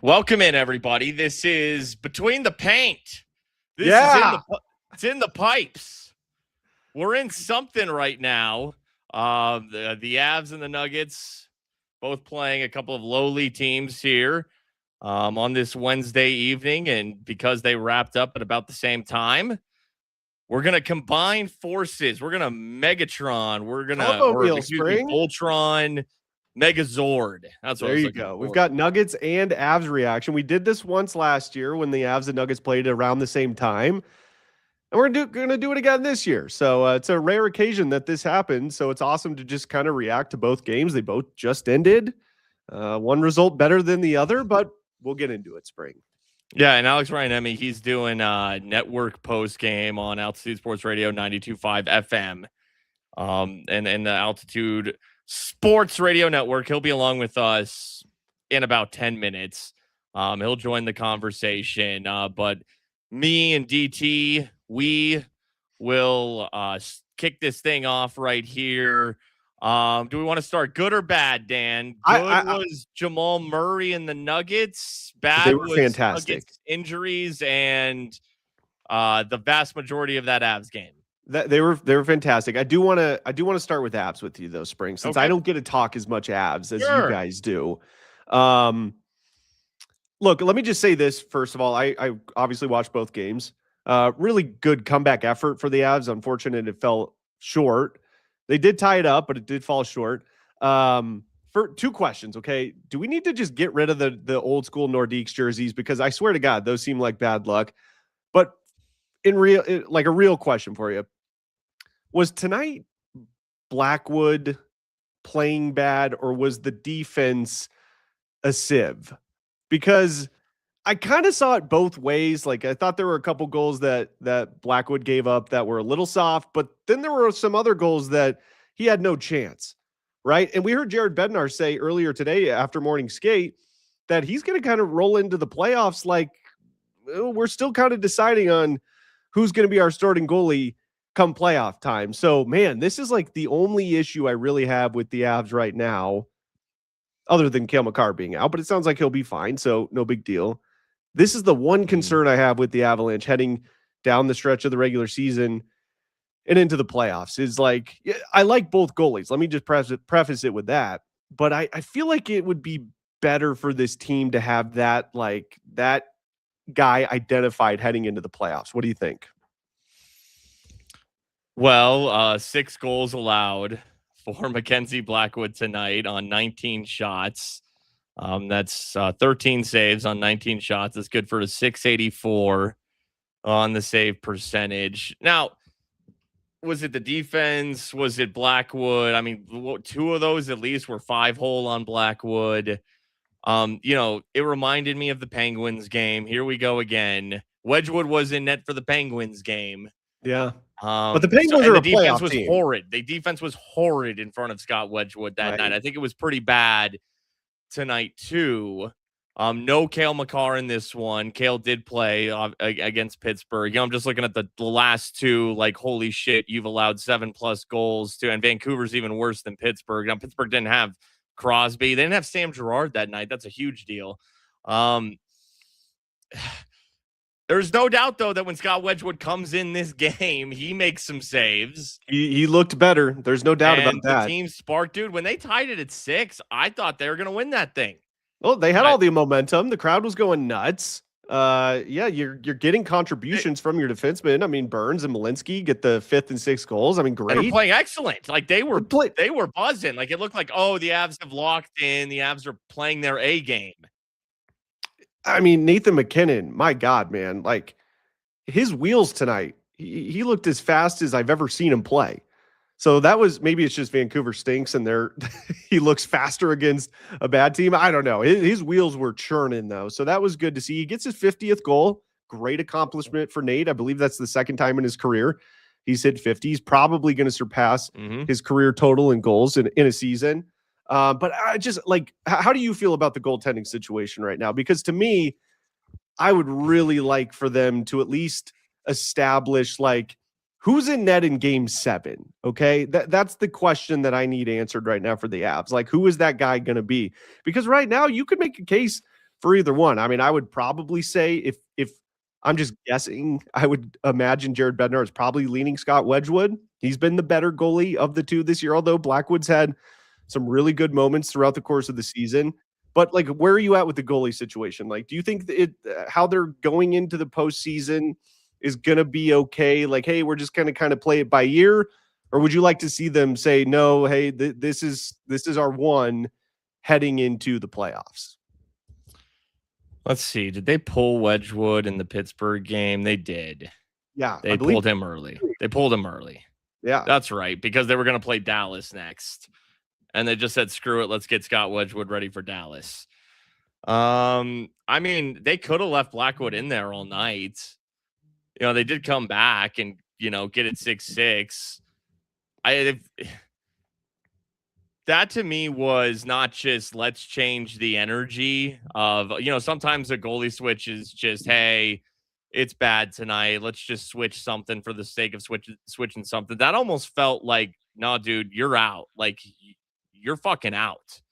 Welcome in, everybody. This is Between the Paint. This Yeah. It's in the pipes. We're in something right now. The Avs and the Nuggets both playing a couple of lowly teams here on this Wednesday evening. And because they wrapped up at about the same time, we're going to combine forces. We're going to Megatron. We're going to, Voltron, Megazord. That's what there you go. We've got Nuggets and Avs reaction. We did this once last year when the Avs and Nuggets played around the same time. And we're going to do it again this year. So it's a rare occasion that this happened. So it's awesome to just kind of react to both games. They both just ended. One result better than the other, but we'll get into it, Spring. Yeah, and Alex Ryan-Emmy, he's doing network post game on Altitude Sports Radio 92.5 FM, and the Altitude Sports Radio Network. He'll be along with us in about 10 minutes. He'll join the conversation, but me and DT, we will kick this thing off right here. Do we want to start good or bad, Dan? Good was Jamal Murray and the Nuggets. Bad was fantastic. Nuggets injuries and the vast majority of that Avs game. They were fantastic. I do want to start with Avs with you though, Spring, since I don't get to talk as much Avs as you guys do. Look, let me just say this first of all. I obviously watched both games. Really good comeback effort for the Avs. Unfortunate it fell short. They did tie it up, but it did fall short. For two questions, okay? Do we need to just get rid of the old school Nordiques jerseys? Because I swear to God, those seem like bad luck. But a real question for you. Was tonight Blackwood playing bad, or was the defense a sieve? Because I kind of saw it both ways. Like, I thought there were a couple goals that Blackwood gave up that were a little soft, but then there were some other goals that he had no chance, right? And we heard Jared Bednar say earlier today after morning skate that he's going to kind of roll into the playoffs like we're still kind of deciding on who's going to be our starting goalie come playoff time. So, man, this is like the only issue I really have with the Avs right now, other than Cale Makar being out, but it sounds like he'll be fine, so no big deal. This is the one concern I have with the Avalanche heading down the stretch of the regular season and into the playoffs is like, I like both goalies. Let me just preface it with that. But I feel like it would be better for this team to have that guy identified heading into the playoffs. What do you think? Well, 6 goals allowed for Mackenzie Blackwood tonight on 19 shots. That's 13 saves on 19 shots. That's good for a 684 on the save percentage. Now, was it the defense? Was it Blackwood? I mean, 2 of those at least were 5-hole on Blackwood. It reminded me of the Penguins game. Here we go again. Wedgwood was in net for the Penguins game. Yeah. But the Penguins are a defense was team. horrid. The defense was horrid in front of Scott Wedgwood that night. I think it was pretty bad tonight too. No Cale Makar in this one. Cale did play against Pittsburgh. I'm just looking at the last 2, like, holy shit, you've allowed 7+ goals too. And Vancouver's even worse than Pittsburgh. Now, Pittsburgh didn't have Crosby. They didn't have Sam Girard that night. That's a huge deal. There's no doubt, though, that when Scott Wedgwood comes in this game, he makes some saves. He looked better. There's no doubt about that. The team spark, dude, when they tied it at 6, I thought they were going to win that thing. Well, they had all the momentum. The crowd was going nuts. You're getting contributions from your defensemen. I mean, Burns and Malinsky get the 5th and 6th goals. I mean, great. They were playing excellent. Like, they were buzzing. Like, it looked like, the Avs have locked in. The Avs are playing their A game. I mean, Nathan McKinnon, my God, man, like his wheels tonight, he looked as fast as I've ever seen him play. So maybe it's just Vancouver stinks and he looks faster against a bad team. I don't know. His wheels were churning though. So that was good to see. He gets his 50th goal. Great accomplishment for Nate. I believe that's the second time in his career he's hit 50. He's probably going to surpass his career total in goals in a season. But I just how do you feel about the goaltending situation right now? Because to me, I would really like for them to at least establish who's in net in game 7. Okay. That's the question that I need answered right now for the Avs. Who is that guy going to be? Because right now you could make a case for either one. I mean, I would probably say if I'm just guessing, I would imagine Jared Bednar is probably leaning Scott Wedgwood. He's been the better goalie of the two this year, although Blackwood's had some really good moments throughout the course of the season. But like, where are you at with the goalie situation? Like, do you think how they're going into the postseason is going to be okay? Like, hey, we're just going to kind of play it by ear, or would you like to see them say, no, hey, this is our one heading into the playoffs? Let's see. Did they pull Wedgwood in the Pittsburgh game? They did. Yeah, They pulled him early. They pulled him early. Yeah, that's right, because they were going to play Dallas next. And they just said, screw it, let's get Scott Wedgwood ready for Dallas. I mean, they could have left Blackwood in there all night. They did come back and, get it 6-6. That to me was not just let's change the energy of, sometimes a goalie switch is just, hey, it's bad tonight. Let's just switch something for the sake of switching something. That almost felt like, no, dude, you're out. Like, you're fucking out.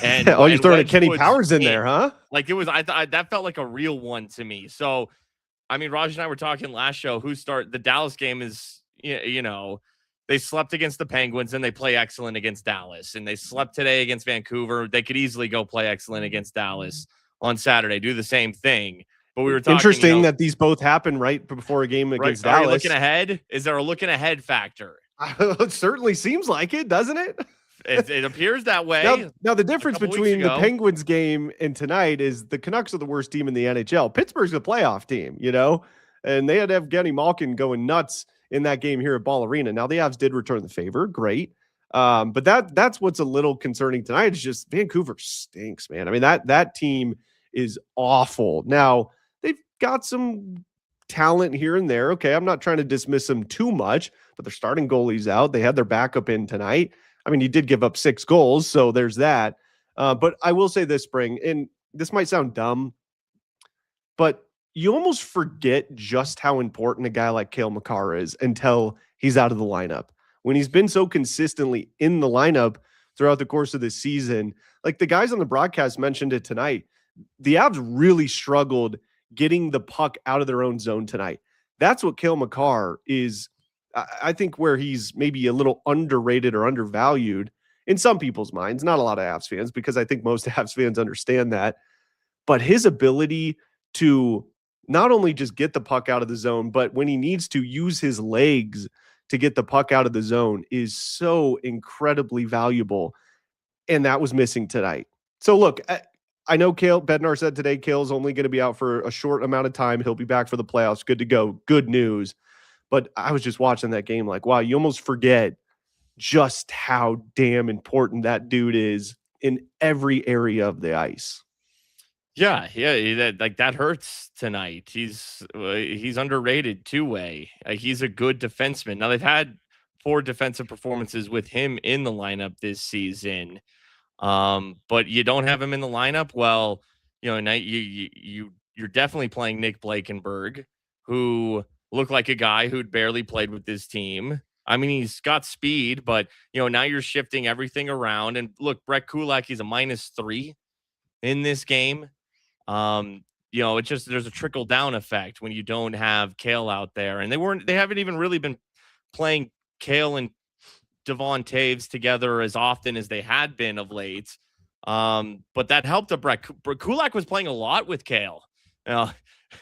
And you're throwing Kenny Powers in there, huh? Like, it was, that felt like a real one to me. So, I mean, Raj and I were talking last show. The Dallas game is, they slept against the Penguins and they play excellent against Dallas. And they slept today against Vancouver. They could easily go play excellent against Dallas on Saturday, do the same thing. But we were talking. Interesting that these both happen right before a game against Dallas. Are you looking ahead? Is there a looking ahead factor? It certainly seems like it, doesn't it? It appears that way. Now the difference between the Penguins game and tonight is the Canucks are the worst team in the NHL. Pittsburgh's a playoff team, and they had Evgeny Malkin going nuts in that game here at Ball Arena. Now the Avs did return the favor. Great. But that's what's a little concerning tonight is just Vancouver stinks, man. I mean, that team is awful. Now they've got some talent here and there. Okay. I'm not trying to dismiss them too much, but they're starting goalies out. They had their backup in tonight. I mean, he did give up 6 goals, so there's that. But I will say this, Spring, and this might sound dumb, but you almost forget just how important a guy like Cale Makar is until he's out of the lineup. When he's been so consistently in the lineup throughout the course of this season, like the guys on the broadcast mentioned it tonight, the Avs really struggled getting the puck out of their own zone tonight. That's what Cale Makar is. I think where he's maybe a little underrated or undervalued in some people's minds, not a lot of Avs fans, because I think most Avs fans understand that, but his ability to not only just get the puck out of the zone, but when he needs to use his legs to get the puck out of the zone is so incredibly valuable. And that was missing tonight. So look, I know Cale Bednar said today, Cale's only going to be out for a short amount of time. He'll be back for the playoffs. Good to go. Good news. But I was just watching that game like, wow, you almost forget just how damn important that dude is in every area of the ice. Yeah, that hurts tonight. He's underrated two-way. He's a good defenseman. Now they've had 4 defensive performances with him in the lineup this season, but you don't have him in the lineup. Well, now you're definitely playing Nick Blankenburg, who looked like a guy who'd barely played with this team. I mean, he's got speed, but now you're shifting everything around. And look, Brett Kulak, he's a -3 in this game. It's just there's a trickle down effect when you don't have Cale out there, and they haven't even really been playing Cale and Devon Taves together as often as they had been of late. But that helped. Brett Kulak was playing a lot with Cale.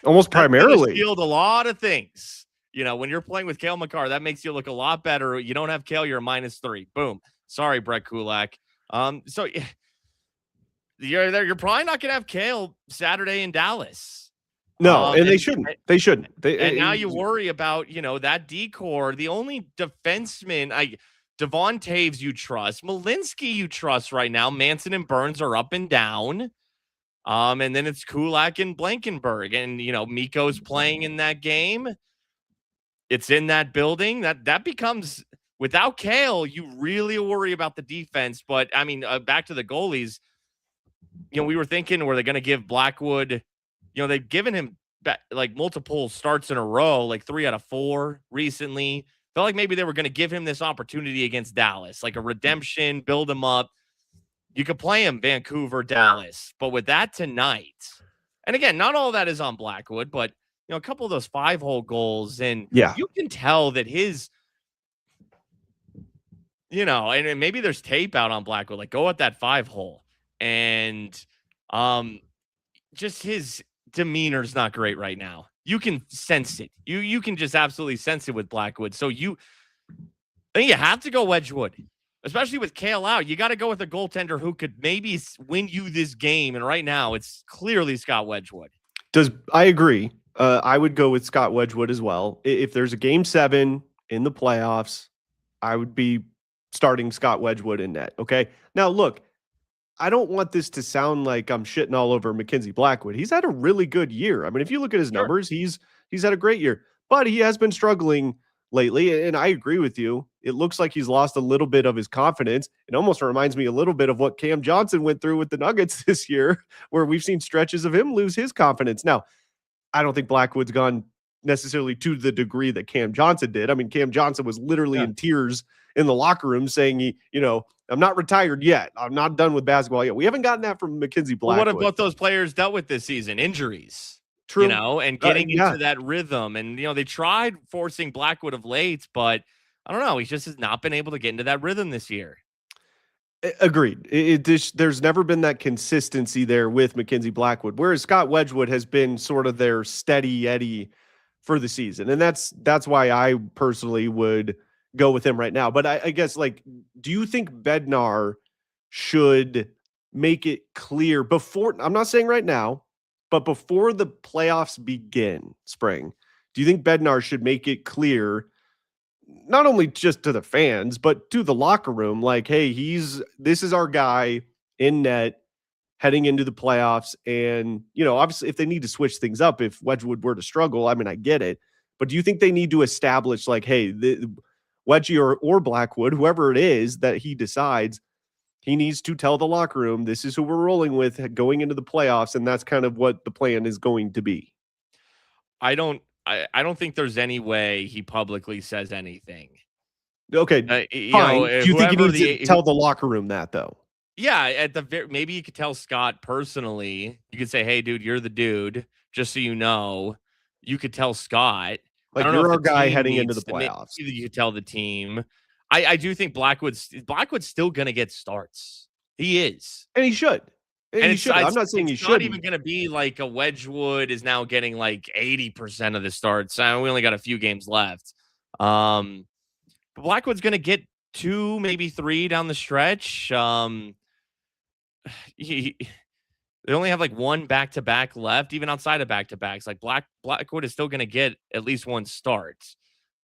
Almost primarily shield a lot of things. When you're playing with Cale Makar, that makes you look a lot better. You don't have Cale, you're a -3. Boom. Sorry, Brett Kulak. So you're probably not going to have Cale Saturday in Dallas. No, and they shouldn't. They shouldn't. And now you worry about, that decor. The only defenseman, Devon Taves you trust, Malinsky you trust right now. Manson and Burns are up and down. And then it's Kulak and Blankenburg. And, Mikko's playing in that game. It's in that building. That becomes, without Cale, you really worry about the defense. But, I mean, back to the goalies, we were thinking, were they going to give Blackwood, they've given him like multiple starts in a row, like 3 out of 4 recently. Felt like maybe they were going to give him this opportunity against Dallas, like a redemption, build him up. You could play him Vancouver, Dallas, but with that tonight, and again, not all of that is on Blackwood, but a couple of those 5-hole goals, and Yeah. you can tell that his, and maybe there's tape out on Blackwood, like go at that 5-hole, and just his demeanor's not great right now. You can sense it. You can just absolutely sense it with Blackwood. So I think you have to go Wedgwood, especially with Kale out. You got to go with a goaltender who could maybe win you this game. And right now, it's clearly Scott Wedgwood. I agree. I would go with Scott Wedgwood as well. If there's a game 7 in the playoffs, I would be starting Scott Wedgwood in net. Okay. Now, look, I don't want this to sound like I'm shitting all over Mackenzie Blackwood. He's had a really good year. I mean, if you look at his numbers, he's had a great year, but he has been struggling lately. And I agree with you. It looks like he's lost a little bit of his confidence. It almost reminds me a little bit of what Cam Johnson went through with the Nuggets this year, where we've seen stretches of him lose his confidence. Now, I don't think Blackwood's gone necessarily to the degree that Cam Johnson did. I mean, Cam Johnson was literally in tears in the locker room saying I'm not retired yet. I'm not done with basketball yet. We haven't gotten that from Mackenzie Blackwood. Well, what have both those players dealt with this season? Injuries. True. And getting into that rhythm. And, they tried forcing Blackwood of late, but I don't know. He just has not been able to get into that rhythm this year. Agreed. There's never been that consistency there with Mackenzie Blackwood, whereas Scott Wedgwood has been sort of their steady Eddie for the season. And that's why I personally would go with him right now. But I guess, do you think Bednar should make it clear before, I'm not saying right now, but before the playoffs begin, spring, do you think Bednar should make it clear, not only just to the fans, but to the locker room, like, hey, this is our guy in net heading into the playoffs. And, obviously if they need to switch things up, if Wedgwood were to struggle, I mean, I get it, but do you think they need to establish like, hey, Wedgie or Blackwood, whoever it is that he decides, he needs to tell the locker room, this is who we're rolling with going into the playoffs. And that's kind of what the plan is going to be. I don't think there's any way he publicly says anything. Okay. Fine. Do you think he needs to tell the locker room that though? Yeah. Maybe you could tell Scott personally. You could say, hey, dude, you're the dude. Just so you know, you could tell Scott. Like, you're our guy heading into the playoffs. You could tell the team. I do think Blackwood's still going to get starts. He is. And he should. And he should. I'm not saying he should. It's not even going to be like a Wedgwood is now getting like 80% of the starts. We only got a few games left. But Blackwood's going to get 2, maybe 3 down the stretch. They only have like 1 back-to-back left, even outside of back-to-backs. Like Blackwood is still going to get at least 1 start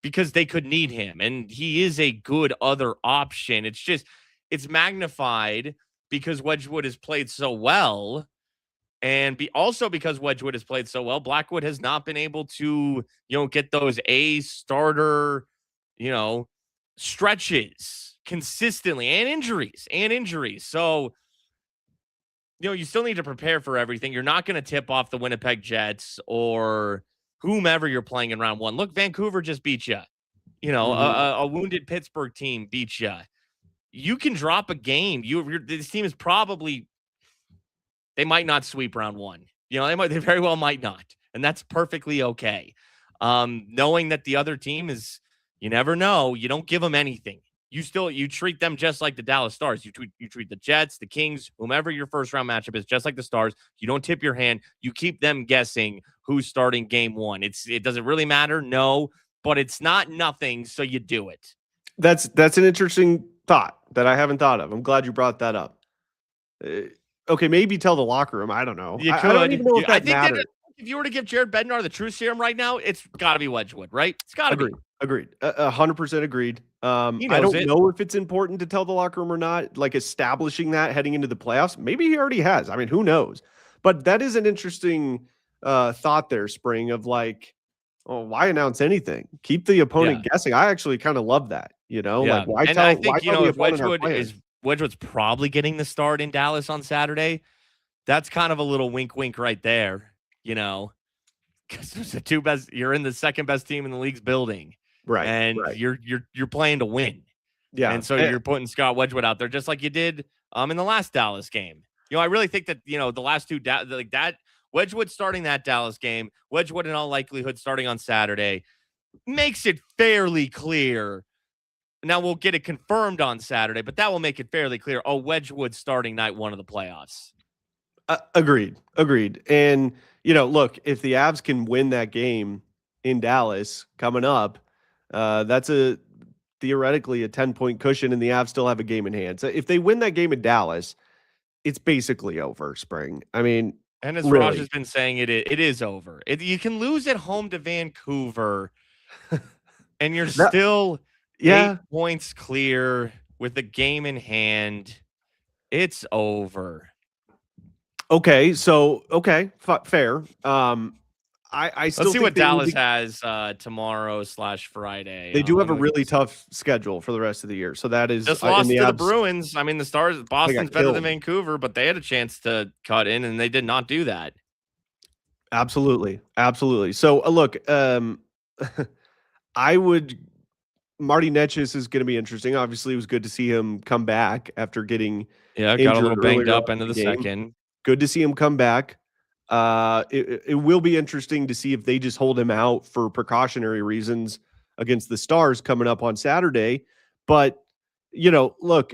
because they could need him. And he is a good other option. It's magnified because Wedgwood has played so well. And also because Wedgwood has played so well, Blackwood has not been able to, get those A starter, stretches consistently and injuries. So, you still need to prepare for everything. You're not going to tip off the Winnipeg Jets or whomever you're playing in round 1. Look, Vancouver just beat you. A wounded Pittsburgh team beat you. You can drop a game. This team is probably, they might not sweep round 1. They very well might not. And that's perfectly okay. Knowing that the other team is, you never know. You don't give them anything. You treat them just like the Dallas Stars. You treat the Jets, the Kings, whomever your first round matchup is, just like the Stars. You don't tip your hand. You keep them guessing who's starting game 1. It doesn't really matter, no, but it's not nothing, so you do it. That's an interesting thought that I haven't thought of. I'm glad you brought that up. Okay, maybe tell the locker room. I don't know. You could. I don't even know if that matters. If you were to give Jared Bednar the true serum right now, it's got to be Wedgwood, right? It's got to be. Agreed. 100% agreed. I don't know if it's important to tell the locker room or not, like establishing that heading into the playoffs. Maybe he already has. I mean, who knows? But that is an interesting thought there, Spring, of like, why announce anything? Keep the opponent guessing. I actually kind of love that. Like why and tell? I think if Wedgwood Wedgwood's probably getting the start in Dallas on Saturday. That's kind of a little wink, right there. Because there's the 2 best. You're in the 2nd best team in the league's building. Right. And you're playing to win. Yeah. And so you're putting Scott Wedgwood out there just like you did in the last Dallas game. I really think that, the last two, like that, Wedgwood starting that Dallas game, Wedgwood in all likelihood starting on Saturday, makes it fairly clear. Now we'll get it confirmed on Saturday, but that will make it fairly clear. Oh, Wedgwood starting night one of the playoffs. Agreed. And, look, if the Avs can win that game in Dallas coming up, that's theoretically a 10-point cushion, and the Avs still have a game in hand. So if they win that game in Dallas, it's basically over, Spring. I mean, and as really. Raj has been saying, it is over. You can lose at home to Vancouver, and you're still 8 points clear with the game in hand. It's over. Okay, so fair. I still let's see what Dallas has tomorrow/Friday. They do have a really tough schedule for the rest of the year, so that is just lost to the Bruins. I mean, the Stars, Boston's better than Vancouver, but they had a chance to cut in, and they did not do that. Absolutely. So look, I would. Marty Netchis is going to be interesting. Obviously, it was good to see him come back after getting got a little banged up into the second. Good to see him come back. It will be interesting to see if they just hold him out for precautionary reasons against the Stars coming up on Saturday. But, look,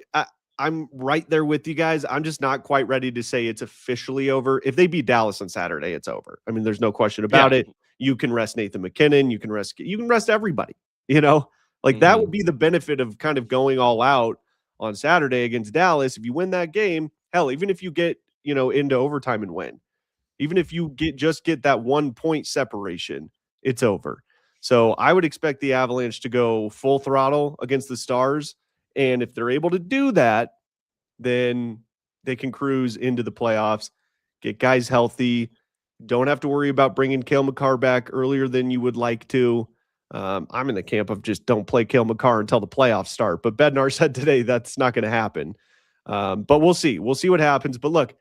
I'm right there with you guys. I'm just not quite ready to say it's officially over. If they beat Dallas on Saturday, it's over. I mean, there's no question about it. You can rest Nathan McKinnon. You can rest everybody, that would be the benefit of kind of going all out on Saturday against Dallas. If you win that game, hell, even if you get, into overtime and win, even if you get that 1 point separation, it's over. So I would expect the Avalanche to go full throttle against the Stars. And if they're able to do that, then they can cruise into the playoffs, get guys healthy. Don't have to worry about bringing Cale Makar back earlier than you would like to. I'm in the camp of just don't play Cale Makar until the playoffs start. But Bednar said today that's not going to happen. But we'll see. We'll see what happens. But look,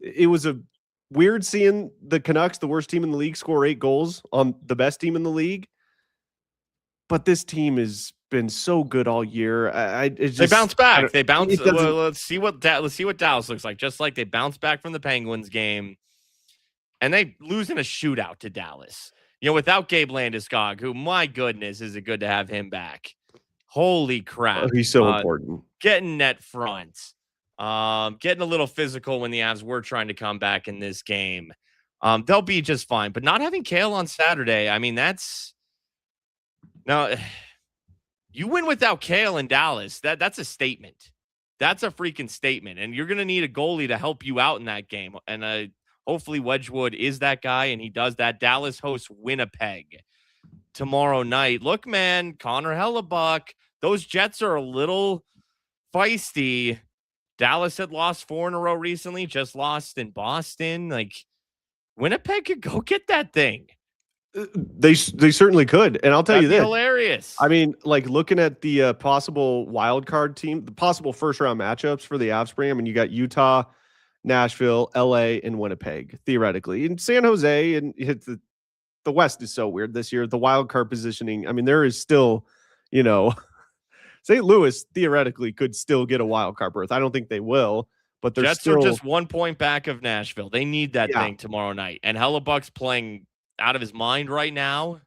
it was a weird seeing the Canucks, the worst team in the league, score 8 goals on the best team in the league. But this team has been so good all year. They bounce back. They bounce. Let's see what Dallas looks like. Just like they bounced back from the Penguins game, and they lose in a shootout to Dallas. Without Gabe Landeskog, who, my goodness, is it good to have him back. Holy crap. He's so important. Getting net front. Getting a little physical when the Avs were trying to come back in this game. They'll be just fine. But not having Cale on Saturday, I mean, now, you win without Cale in Dallas. That's a statement. That's a freaking statement. And you're going to need a goalie to help you out in that game. And hopefully Wedgwood is that guy, and he does that. Dallas hosts Winnipeg tomorrow night. Look, man, Connor Hellebuck, those Jets are a little feisty. Dallas had lost 4 in a row recently, just lost in Boston. Like, Winnipeg could go get that thing. They certainly could. And I'll tell you this. Hilarious. I mean, like, looking at the possible wild card team, the possible first-round matchups for the Avs spring, I mean, you got Utah, Nashville, LA, and Winnipeg, theoretically. In San Jose, and the West is so weird this year. The wild card positioning, I mean, there is still, St. Louis theoretically could still get a wild card berth. I don't think they will, but they're Jets are just 1 point back of Nashville. They need that thing tomorrow night. And Hellebuck's playing out of his mind right now.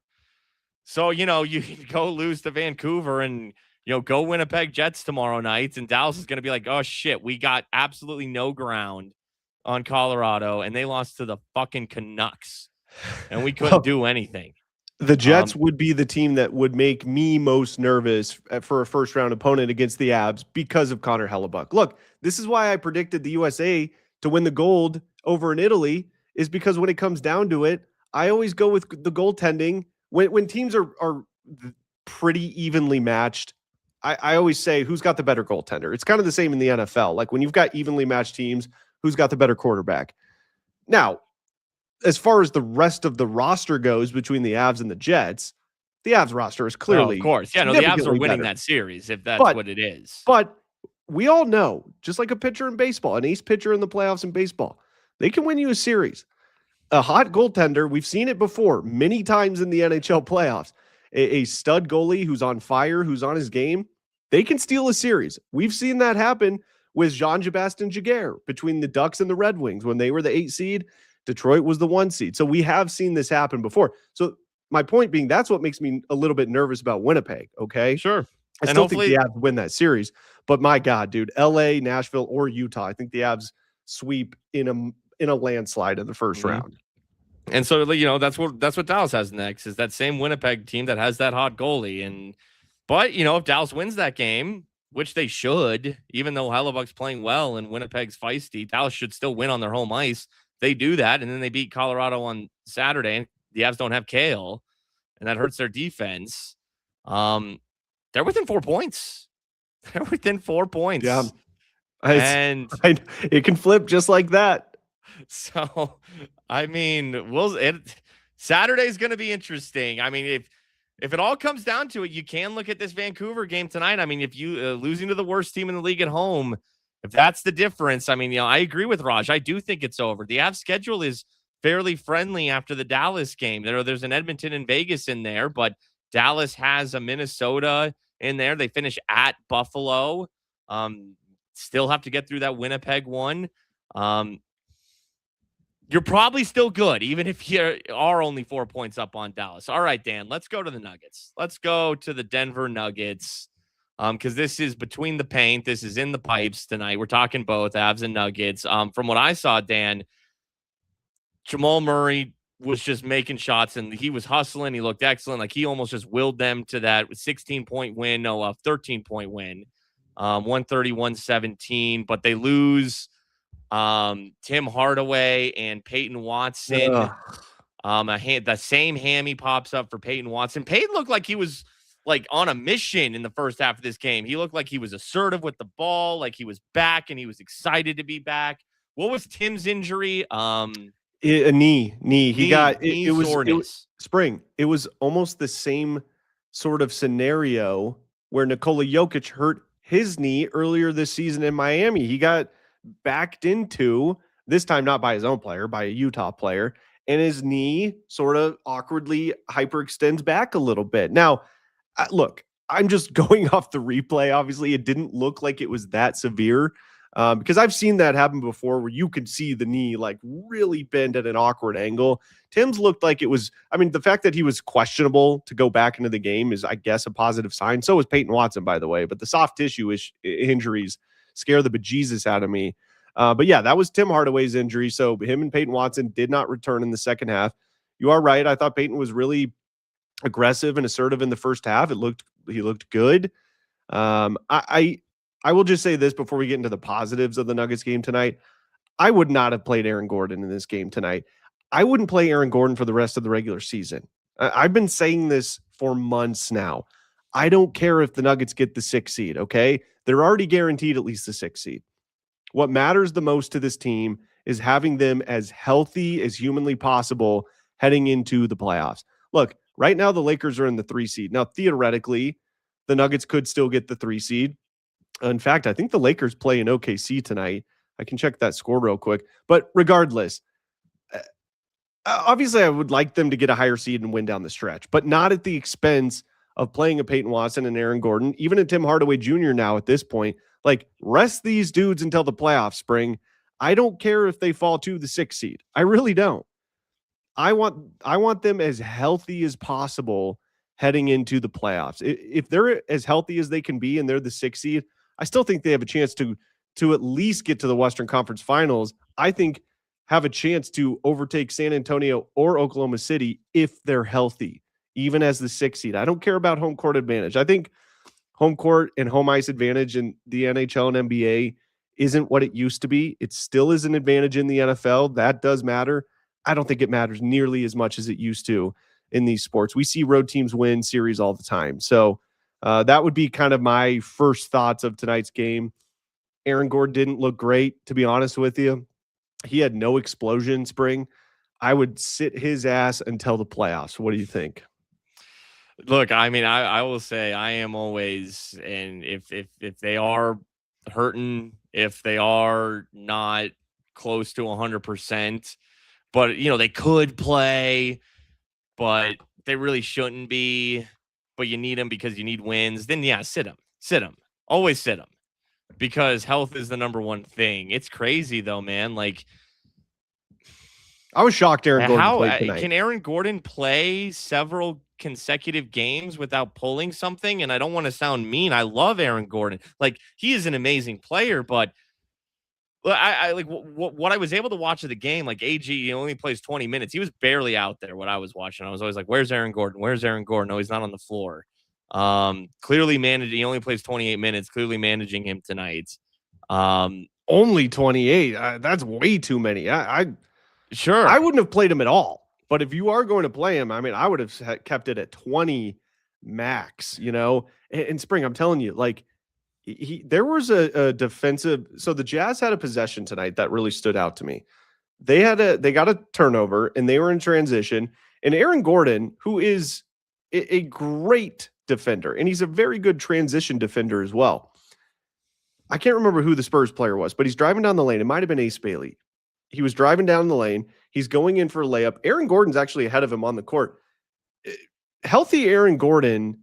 So, you can go lose to Vancouver and, go Winnipeg Jets tomorrow night. And Dallas is going to be like, oh, shit, we got absolutely no ground on Colorado. And they lost to the fucking Canucks. And we couldn't do anything. The Jets would be the team that would make me most nervous for a first-round opponent against the Avs because of Connor Hellebuck. Look, this is why I predicted the USA to win the gold over in Italy, is because when it comes down to it, I always go with the goaltending. When teams are pretty evenly matched, I always say, who's got the better goaltender? It's kind of the same in the NFL. Like, when you've got evenly matched teams, who's got the better quarterback? Now, as far as the rest of the roster goes between the Avs and the Jets, the Avs roster is clearly, of course. Yeah, no, the Avs are winning that series, if that's what it is. But we all know, just like a pitcher in baseball, an ace pitcher in the playoffs in baseball, they can win you a series. A hot goaltender, we've seen it before many times in the NHL playoffs. A stud goalie who's on fire, who's on his game, they can steal a series. We've seen that happen with Jean-Sebastien Jaguar between the Ducks and the Red Wings when they were the 8 seed. Detroit was the 1 seed. So we have seen this happen before. So my point being, that's what makes me a little bit nervous about Winnipeg, okay? Sure. I still think the Avs win that series, but my God, dude, LA, Nashville, or Utah, I think the Avs sweep in a landslide in the first round. And so, that's what Dallas has next, is that same Winnipeg team that has that hot goalie. But if Dallas wins that game, which they should, even though Hellebuck's playing well and Winnipeg's feisty, Dallas should still win on their home ice. They do that, and then they beat Colorado on Saturday, and the Avs don't have Kale, and that hurts their defense. They're within 4 points. They're within 4 points. Yeah. And it can flip just like that. So, I mean, Saturday's going to be interesting. I mean, if it all comes down to it, you can look at this Vancouver game tonight. I mean, if you losing to the worst team in the league at home, if that's the difference, I mean, I agree with Raj. I do think it's over. The Avs schedule is fairly friendly after the Dallas game. There's an Edmonton and Vegas in there, but Dallas has a Minnesota in there. They finish at Buffalo. Still have to get through that Winnipeg one. You're probably still good, even if you are only 4 points up on Dallas. All right, Dan, let's go to the Nuggets. Let's go to the Denver Nuggets, because this is between the paint. This is in the pipes tonight. We're talking both Avs and Nuggets. From what I saw, Dan, Jamal Murray was just making shots, and he was hustling. He looked excellent. Like, he almost just willed them to that 13-point win, 13-point win, 130-117. But they lose Tim Hardaway and Peyton Watson. The same hammy pops up for Peyton Watson. Peyton looked like he was like on a mission in the first half of this game. He looked like he was assertive with the ball, like he was back and he was excited to be back. What was Tim's injury? A knee. He got it was spring. It was almost the same sort of scenario where Nikola Jokic hurt his knee earlier this season in Miami. He got backed into, this time not by his own player, by a Utah player, and his knee sort of awkwardly hyperextends back a little bit. Now, look, I'm just going off the replay. Obviously, it didn't look like it was that severe, because I've seen that happen before where you could see the knee like really bend at an awkward angle. Tim's looked like it was, I mean, the fact that he was questionable to go back into the game is, I guess, a positive sign. So was Peyton Watson, by the way, but the soft tissue injuries scare the bejesus out of me. But yeah, that was Tim Hardaway's injury. So him and Peyton Watson did not return in the second half. You are right. I thought Peyton was really aggressive and assertive in the first half. He looked good. I will just say this before we get into the positives of the Nuggets game tonight. I would not have played Aaron Gordon in this game tonight. I wouldn't play Aaron Gordon for the rest of the regular season. I've been saying this for months now. I don't care if the Nuggets get the 6th seed, okay? They're already guaranteed at least the 6th seed. What matters the most to this team is having them as healthy as humanly possible heading into the playoffs. Look, right now the Lakers are in the 3 seed. Now, theoretically, the Nuggets could still get the 3 seed. In fact, I think the Lakers play in OKC tonight. I can check that score real quick. But regardless, obviously I would like them to get a higher seed and win down the stretch, but not at the expense of playing a Peyton Watson and Aaron Gordon, even a Tim Hardaway Jr. now at this point. Like, rest these dudes until the playoffs, spring. I don't care if they fall to the 6th seed. I really don't. I want them as healthy as possible heading into the playoffs. If they're as healthy as they can be and they're the 6th seed, I still think they have a chance to at least get to the Western Conference Finals. I think have a chance to overtake San Antonio or Oklahoma City if they're healthy, even as the 6th seed. I don't care about home court advantage. I think home court and home ice advantage in the NHL and NBA isn't what it used to be. It still is an advantage in the NFL. That does matter. I don't think it matters nearly as much as it used to in these sports. We see road teams win series all the time. So that would be kind of my first thoughts of tonight's game. Aaron Gordon didn't look great, to be honest with you. He had no explosion spring. I would sit his ass until the playoffs. What do you think? Look, I mean, I will say I am always, and if they are hurting, if they are not close to 100%, but they could play, but they really shouldn't be. But you need them because you need wins. Then yeah, sit them. Always sit them. because health is the number one thing. It's crazy though, man. Like, I was shocked Aaron Gordon how played tonight. can Aaron Gordon play several consecutive games without pulling something? And I don't want to sound mean. I love Aaron Gordon. Like, he is an amazing player, but I like what I was able to watch of the game. Like, AG, he only plays 20 minutes. He was barely out there. What I was watching, I was always like, "Where's Aaron Gordon? Where's Aaron Gordon? No, he's not on the floor." Clearly managing. He only plays 28 minutes. Clearly managing him tonight. Only 28. That's way too many. Sure, I wouldn't have played him at all. But if you are going to play him, I mean, I would have kept it at 20 max. You know, in spring, I'm telling you, like. There was a defensive. So the Jazz had a possession tonight that really stood out to me. They got a turnover and they were in transition. And Aaron Gordon, who is a great defender, and he's a very good transition defender as well. I can't remember who the Spurs player was, but he's driving down the lane. It might have been Ace Bailey. He was driving down the lane. He's going in for a layup. Aaron Gordon's actually ahead of him on the court. Healthy Aaron Gordon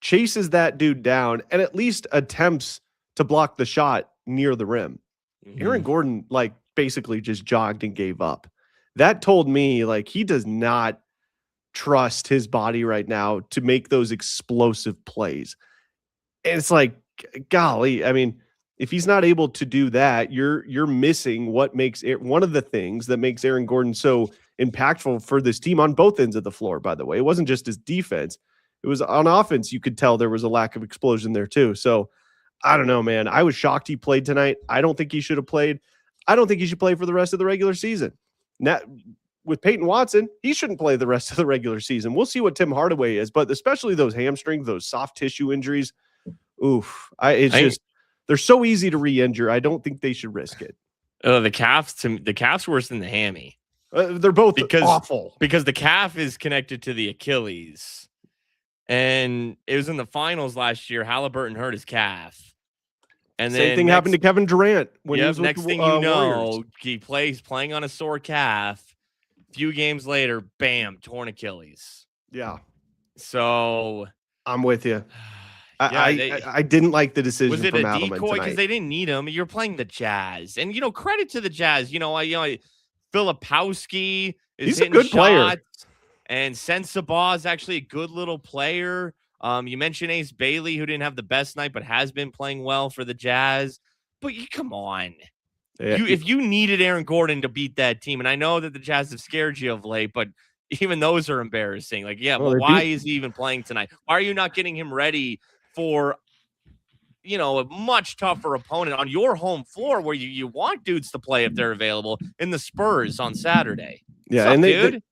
chases that dude down and at least attempts to block the shot near the rim. Mm-hmm. Aaron Gordon, like, basically just jogged and gave up. That told me, like, he does not trust his body right now to make those explosive plays. And it's like, golly, I mean, if he's not able to do that, you're missing what makes it one of the things that makes Aaron Gordon so impactful for this team on both ends of the floor, by the way. It wasn't just his defense. It was on offense. You could tell there was a lack of explosion there too. So I don't know, man. I was shocked he played tonight. I don't think he should have played. I don't think he should play for the rest of the regular season. Now, with Peyton Watson, he shouldn't play the rest of the regular season. We'll see what Tim Hardaway is, but especially those hamstrings, those soft tissue injuries. Oof. They're so easy to re-injure. I don't think they should risk it. The calf's worse than the hammy. They're both awful because the calf is connected to the Achilles. And it was in the finals last year. Halliburton hurt his calf. And same thing happened to Kevin Durant when he was next with thing you know, Warriors. he's playing on a sore calf. A few games later, bam, torn Achilles. Yeah. So I'm with you. I didn't like the decision. Was it from a Adelman decoy because they didn't need him? You're playing the Jazz, and credit to the Jazz. Filipowski is a good player. And Sensabaugh is actually a good little player. You mentioned Ace Bailey, who didn't have the best night, but has been playing well for the Jazz. But come on. Yeah. If you needed Aaron Gordon to beat that team, and I know that the Jazz have scared you of late, but even those are embarrassing. Like, why is he even playing tonight? Why are you not getting him ready for, a much tougher opponent on your home floor where you want dudes to play if they're available in the Spurs on Saturday? Yeah, and dude?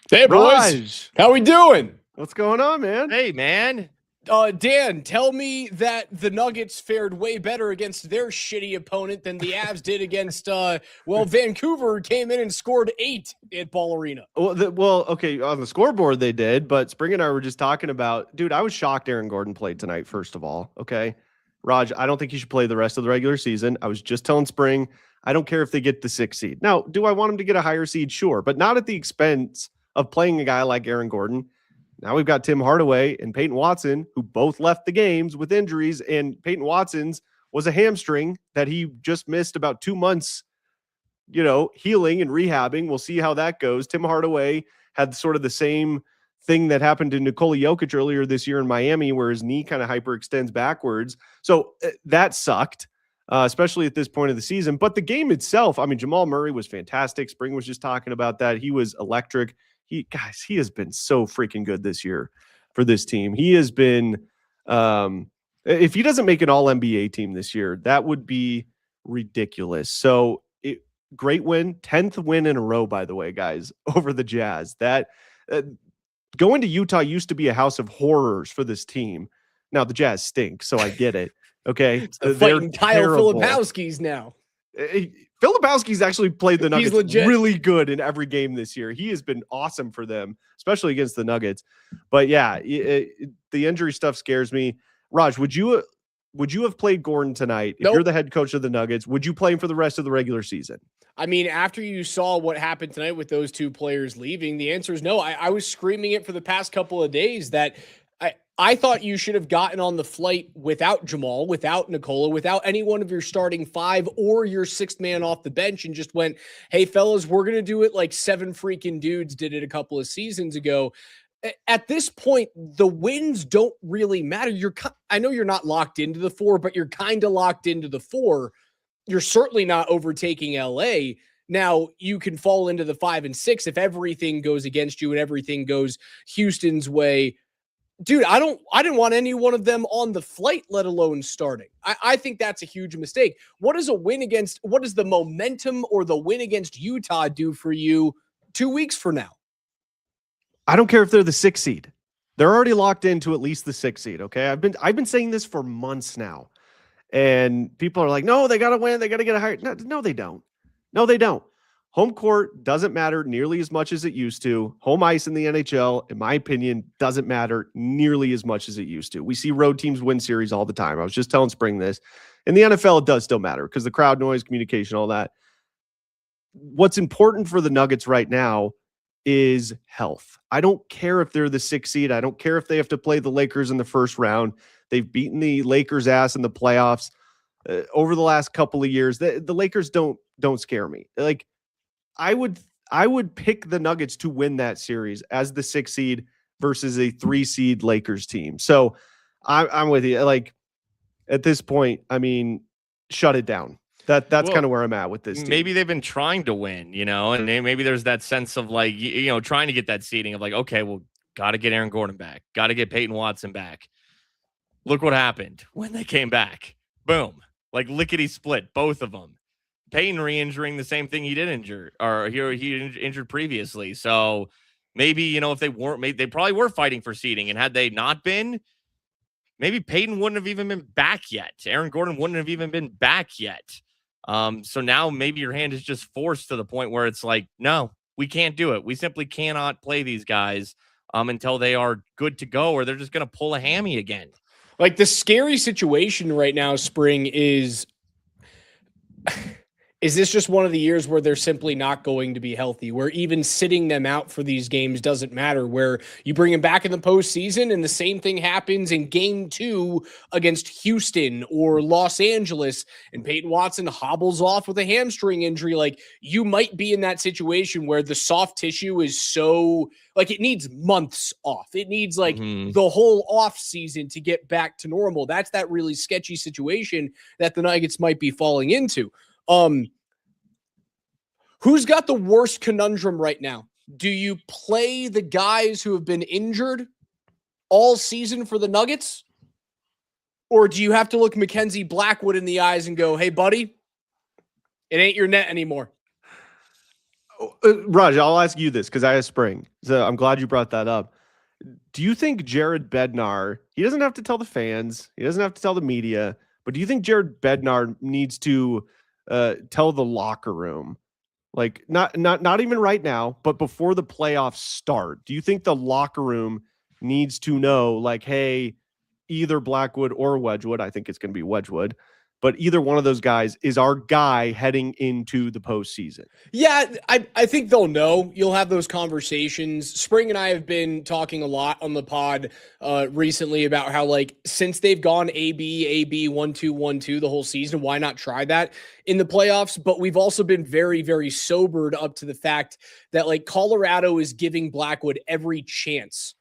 Hey, boys. How we doing? What's going on, man? Hey, man. Dan, tell me that the Nuggets fared way better against their shitty opponent than the Avs did against, Vancouver came in and scored 8 at Ball Arena. Well, okay, on the scoreboard they did, but Spring and I were just talking about, dude, I was shocked Aaron Gordon played tonight, first of all, okay? Raj, I don't think he should play the rest of the regular season. I was just telling Spring, I don't care if they get the 6th seed. Now, do I want him to get a higher seed? Sure, but not at the expense of playing a guy like Aaron Gordon. Now we've got Tim Hardaway and Peyton Watson, who both left the games with injuries, and Peyton Watson's was a hamstring that he just missed about 2 months, healing and rehabbing. We'll see how that goes. Tim Hardaway had sort of the same thing that happened to Nikola Jokic earlier this year in Miami, where his knee kind of hyperextends backwards. So that sucked, especially at this point of the season. But the game itself, I mean, Jamal Murray was fantastic. Spring was just talking about that. He was electric. He has been so freaking good this year for this team. He has been, if he doesn't make an all NBA team this year, that would be ridiculous. So great win, 10th win in a row, by the way, guys, over the Jazz. That going to Utah used to be a house of horrors for this team. Now the Jazz stink, so I get it. Okay. They're fighting Kyle Filipowski's now. Filipowski's actually played the Nuggets really good in every game this year. He has been awesome for them, especially against the Nuggets. But yeah, the injury stuff scares me. Raj, would you have played Gordon tonight? If you're the head coach of the Nuggets, would you play him for the rest of the regular season? I mean, after you saw what happened tonight with those two players leaving, the answer is no. I was screaming it for the past couple of days that I thought you should have gotten on the flight without Jamal, without Nikola, without any one of your starting 5 or your 6th man off the bench and just went, hey, fellas, we're going to do it like 7 freaking dudes did it a couple of seasons ago. At this point, the wins don't really matter. I know you're not locked into the 4, but you're kind of locked into the 4. You're certainly not overtaking LA. Now, you can fall into the 5 and 6 if everything goes against you and everything goes Houston's way. Dude, I didn't want any one of them on the flight, let alone starting. I think that's a huge mistake. What does the momentum or the win against Utah do for you 2 weeks from now? I don't care if they're the 6th seed. They're already locked into at least the 6th seed. Okay. I've been saying this for months now. And people are like, no, they got to win. They got to get a higher. No, they don't. No, they don't. Home court doesn't matter nearly as much as it used to. Home ice in the NHL, in my opinion, doesn't matter nearly as much as it used to. We see road teams win series all the time. I was just telling Spring this. In the NFL, it does still matter because the crowd noise, communication, all that. What's important for the Nuggets right now is health. I don't care if they're the 6th seed. I don't care if they have to play the Lakers in the first round. They've beaten the Lakers' ass in the playoffs over the last couple of years. The Lakers don't scare me. Like, I would pick the Nuggets to win that series as the 6th seed versus a 3 seed Lakers team. So I'm with you. Like, at this point, I mean, shut it down. That's kind of where I'm at with this team. Maybe they've been trying to win, and maybe there's that sense of like, trying to get that seeding of like, okay, well, got to get Aaron Gordon back. Got to get Peyton Watson back. Look what happened when they came back. Boom. Like lickety split, both of them. Payton re-injuring the same thing he did injure, or he injured previously. So maybe, if they weren't, they probably were fighting for seeding. And had they not been, maybe Payton wouldn't have even been back yet. Aaron Gordon wouldn't have even been back yet. So now maybe your hand is just forced to the point where it's like, no, we can't do it. We simply cannot play these guys until they are good to go, or they're just going to pull a hammy again. Like, the scary situation right now, Spring, is this just one of the years where they're simply not going to be healthy, where even sitting them out for these games doesn't matter, where you bring them back in the postseason and the same thing happens in game 2 against Houston or Los Angeles and Peyton Watson hobbles off with a hamstring injury? Like, you might be in that situation where the soft tissue is so, like, it needs months off. It needs like the whole off season to get back to normal. That's that really sketchy situation that the Nuggets might be falling into. Who's got the worst conundrum right now? Do you play the guys who have been injured all season for the Nuggets? Or do you have to look Mackenzie Blackwood in the eyes and go, hey, buddy, it ain't your net anymore? Raj, I'll ask you this because I have Spring. So I'm glad you brought that up. Do you think Jared Bednar, he doesn't have to tell the fans, he doesn't have to tell the media, but do you think Jared Bednar needs to tell the locker room, like not even right now, but before the playoffs start? Do you think the locker room needs to know, like, hey, either Blackwood or Wedgwood, I think it's going to be Wedgwood, but either one of those guys is our guy heading into the postseason? Yeah, I think they'll know. You'll have those conversations. Spring and I have been talking a lot on the pod recently about how, like, since they've gone AB 1-2-1-2 the whole season, why not try that in the playoffs? But we've also been very, very sobered up to the fact that, like, Colorado is giving Blackwood every chance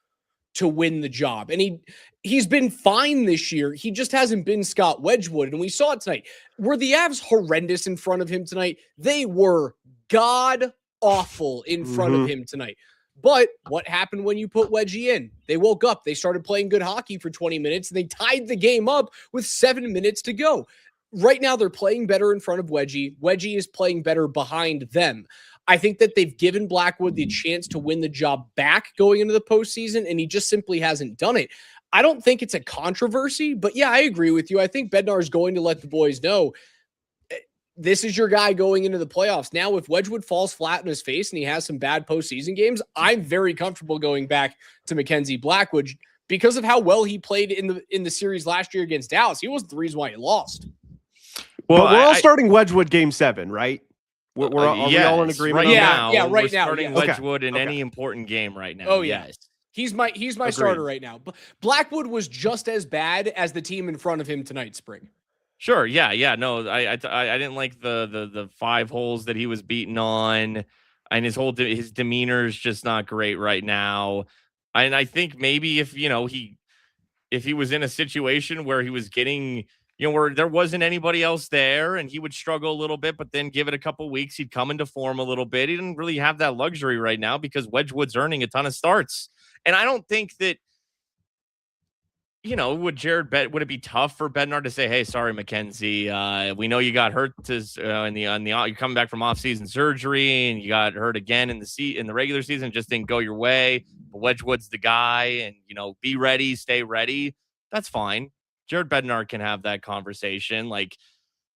to win the job. And he's been fine this year. He just hasn't been Scott Wedgwood. And we saw it tonight. Were the Avs horrendous in front of him tonight? They were god awful in front of him tonight. But what happened when you put Wedgie in? They woke up. They started playing good hockey for 20 minutes, and they tied the game up with 7 minutes to go. Right now, they're playing better in front of Wedgie. Wedgie is playing better behind them. I think that they've given Blackwood the chance to win the job back going into the postseason, and he just simply hasn't done it. I don't think it's a controversy, but yeah, I agree with you. I think Bednar is going to let the boys know this is your guy going into the playoffs. Now, if Wedgwood falls flat in his face and he has some bad postseason games, I'm very comfortable going back to Mackenzie Blackwood because of how well he played in the series last year against Dallas. He wasn't the reason why he lost. Well, we're all starting Wedgwood game 7, right? Are we all in agreement? Right on that? Right we're now. Starting Wedgwood in Okay. any important game right now. Oh, yes. He's my Agreed. starter right now. But Blackwood was just as bad as the team in front of him tonight, Spring. Sure. Yeah. No, I didn't like the 5 holes that he was beaten on, and his demeanor is just not great right now. And I think maybe if he was in a situation where he was getting, where there wasn't anybody else there and he would struggle a little bit, but then give it a couple weeks, he'd come into form a little bit. He didn't really have that luxury right now because Wedgwood's earning a ton of starts. And I don't think that, would it be tough for Bednar to say, "Hey, sorry, Mackenzie, we know you got hurt you're coming back from off-season surgery and you got hurt again in the regular season, just didn't go your way. But Wedgwood's the guy, and be ready, stay ready." That's fine. Jared Bednar can have that conversation. Like,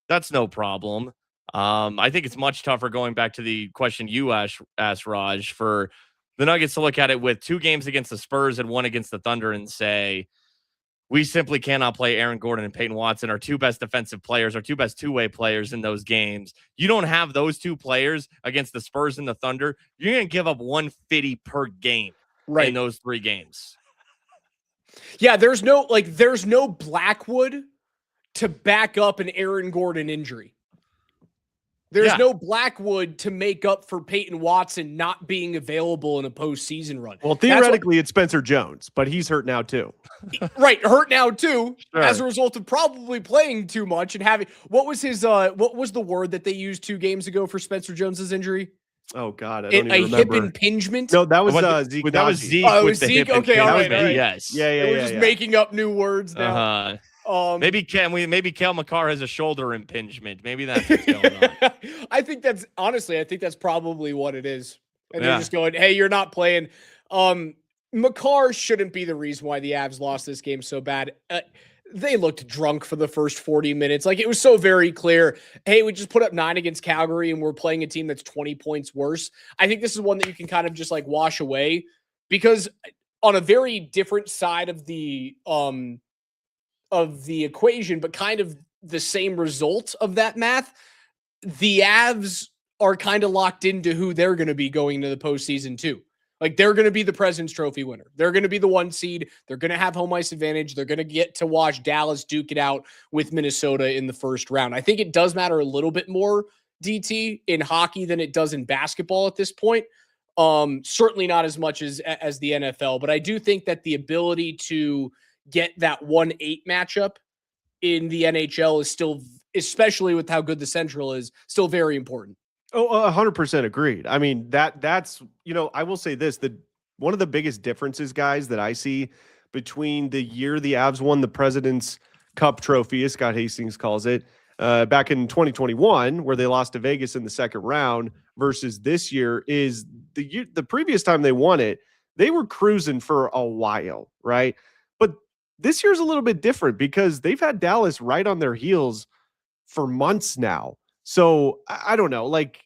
that's no problem. I think it's much tougher, going back to the question you asked Raj, for the Nuggets to look at it with 2 games against the Spurs and 1 against the Thunder and say, we simply cannot play Aaron Gordon and Peyton Watson, our 2 best defensive players, our 2 best two-way players in those games. You don't have those 2 players against the Spurs and the Thunder. You're going to give up 150 per game in those 3 games. Yeah, there's no Blackwood to back up an Aaron Gordon injury. There's no Blackwood to make up for Peyton Watson not being available in a postseason run. Well, theoretically, it's Spencer Jones, but he's hurt now too. Right, hurt now too, sure, as a result of probably playing too much and having what was the word that they used 2 games ago for Spencer Jones's injury? Oh God, I don't even remember. Hip impingement. No, that was Zeke. That was Zeke. Oh, it was Zeke. Okay, all right. Yes. We're just making up new words now. Maybe Kel McCarr has a shoulder impingement. Maybe that's what's going on. I think that's probably what it is. And they're just going, "Hey, you're not playing." McCarr shouldn't be the reason why the Avs lost this game so bad. They looked drunk for the first 40 minutes. Like, it was so very clear. Hey, we just put up 9 against Calgary and we're playing a team that's 20 points worse. I think this is one that you can kind of just like wash away, because on a very different side of the equation, but kind of the same result of that math, the Avs are kind of locked into who they're going to be going into the postseason too. Like, they're going to be the President's Trophy winner. They're going to be the 1 seed. They're going to have home ice advantage. They're going to get to watch Dallas duke it out with Minnesota in the first round. I think it does matter a little bit more, DT, in hockey than it does in basketball at this point. Certainly not as much as the NFL, but I do think that the ability to get that 1-8 matchup in the NHL is still, especially with how good the Central is, still very important. Oh, 100% agreed. I mean, that's, I will say this, that one of the biggest differences, guys, that I see between the year the Avs won the President's Cup trophy, as Scott Hastings calls it, back in 2021, where they lost to Vegas in the second round, versus this year, is the previous time they won it, they were cruising for a while, right? But this year's a little bit different because they've had Dallas right on their heels for months now. So I don't know. Like,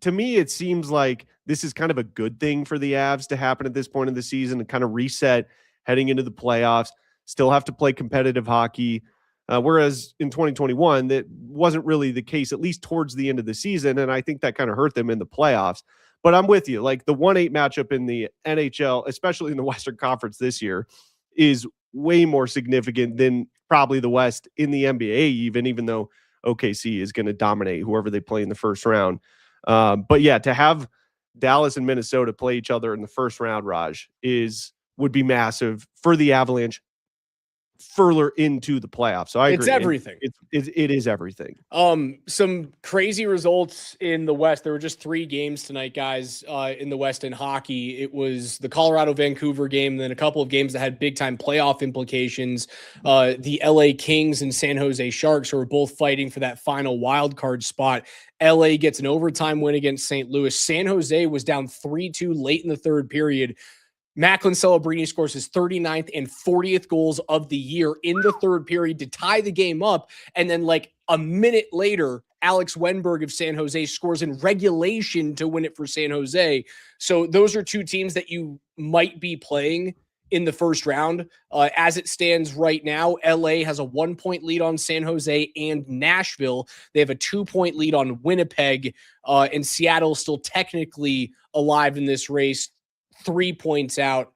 to me, it seems like this is kind of a good thing for the Avs to happen at this point in the season and kind of reset heading into the playoffs. Still have to play competitive hockey. Whereas in 2021, that wasn't really the case, at least towards the end of the season. And I think that kind of hurt them in the playoffs. But I'm with you. Like, the 1-8 matchup in the NHL, especially in the Western Conference this year, is way more significant than probably the West in the NBA, even though OKC is going to dominate whoever they play in the first round. But yeah, to have Dallas and Minnesota play each other in the first round, Raj, would be massive for the Avalanche further into the playoffs. So I agree. It's everything. It is everything. Some crazy results in the West. There were just 3 games tonight, guys, in the West in hockey. It was the Colorado-Vancouver game, and then a couple of games that had big-time playoff implications. The LA Kings and San Jose Sharks, who were both fighting for that final wild card spot. LA gets an overtime win against St. Louis. San Jose was down 3-2 late in the third period. Macklin Celebrini scores his 39th and 40th goals of the year in the third period to tie the game up. And then, like, a minute later, Alex Wenberg of San Jose scores in regulation to win it for San Jose. So those are 2 teams that you might be playing in the first round. As it stands right now, LA has a 1-point lead on San Jose and Nashville. They have a 2-point lead on Winnipeg, and Seattle still technically alive in this race, 3 points out